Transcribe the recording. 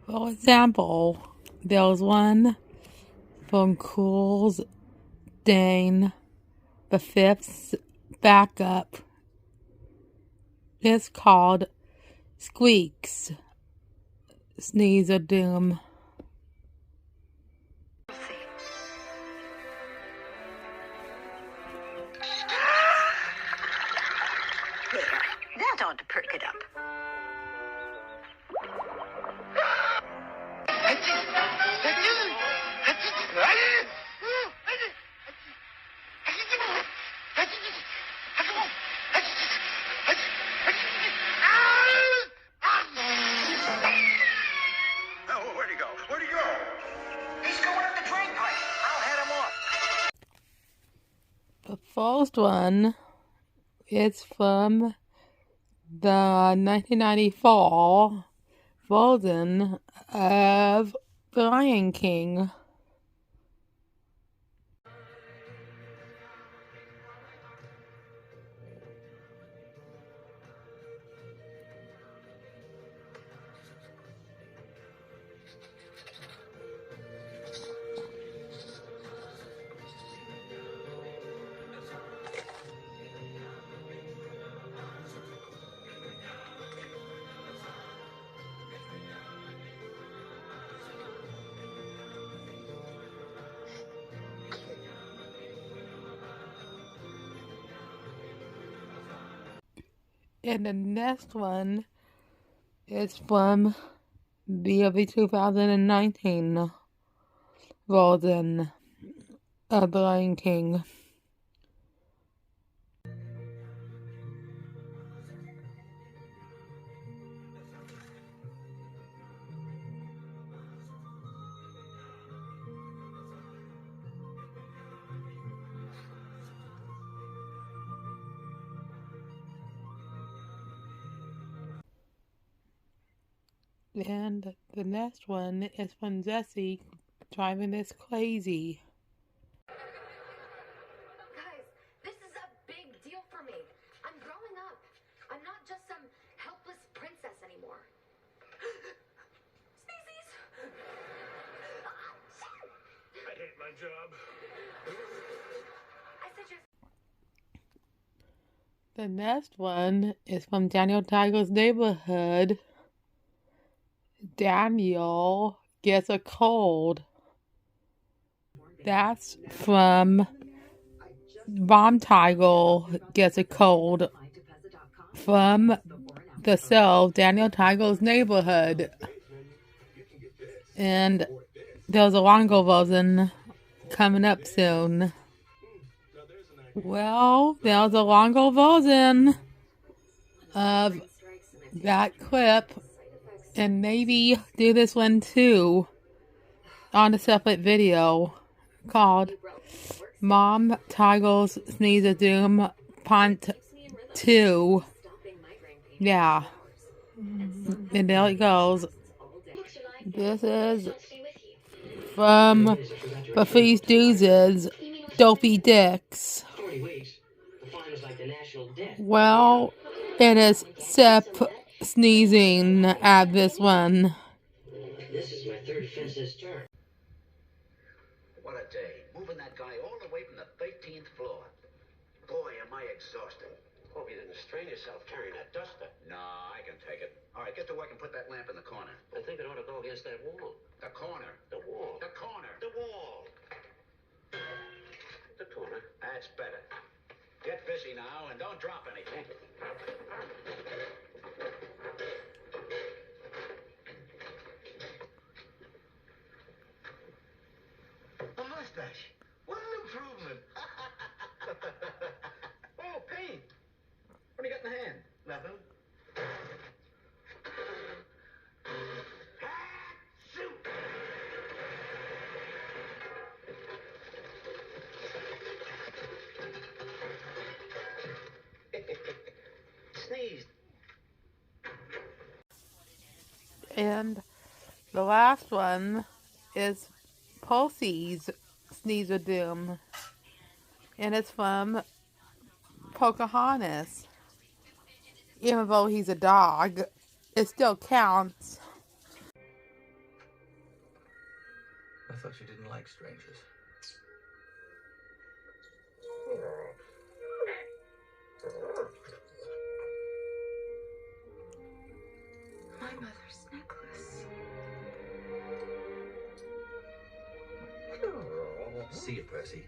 For example, there was one from Cool's Dane, the fifth backup. It's called Squeaks, Sneeze of Doom. That ought to perk it up. Where'd he go? Where'd he go? He's going up the drain pipe. I'll head him off. The first one is from the 1994 version of The Lion King. And the next one is from the early 2019 version of The Lion King. And the next one is from Jesse driving this crazy. Guys, this is a big deal for me. I'm growing up. I'm not just some helpless princess anymore. Sneezies! I hate my job. I said just... The next one is from Daniel Tiger's Neighborhood. Daniel gets a cold. That's from Mom Tiger Gets a Cold from the show Daniel Tiger's Neighborhood. And there's a longer version coming up soon. Well, there's a longer version of that clip, and maybe do this one too on a separate video called Mom Tiger's Sneeze of Doom Part 2. Yeah. And there it goes. This is from Buffy's Doozies, Dopey Dicks. Well, it is Sip sneezing at this one. This is my third fence's turn. What a day. Moving that guy all the way from the 13th floor. Boy, am I exhausted. Hope you didn't strain yourself carrying that duster. Nah, I can take it. All right, get to work and put that lamp in the corner. I think it ought to go against that wall. The corner. The wall. The corner. The wall. The corner. That's better. Get busy now and don't drop anything. A mustache. What an improvement. Oh, paint. What do you got in the hand? Nothing. Shoot. Sneezed. And the last one is Pulsey's Sneeze of Doom. And it's from Pocahontas. Even though he's a dog, it still counts. I thought you didn't like strangers. My mother's necklace. See you, Percy.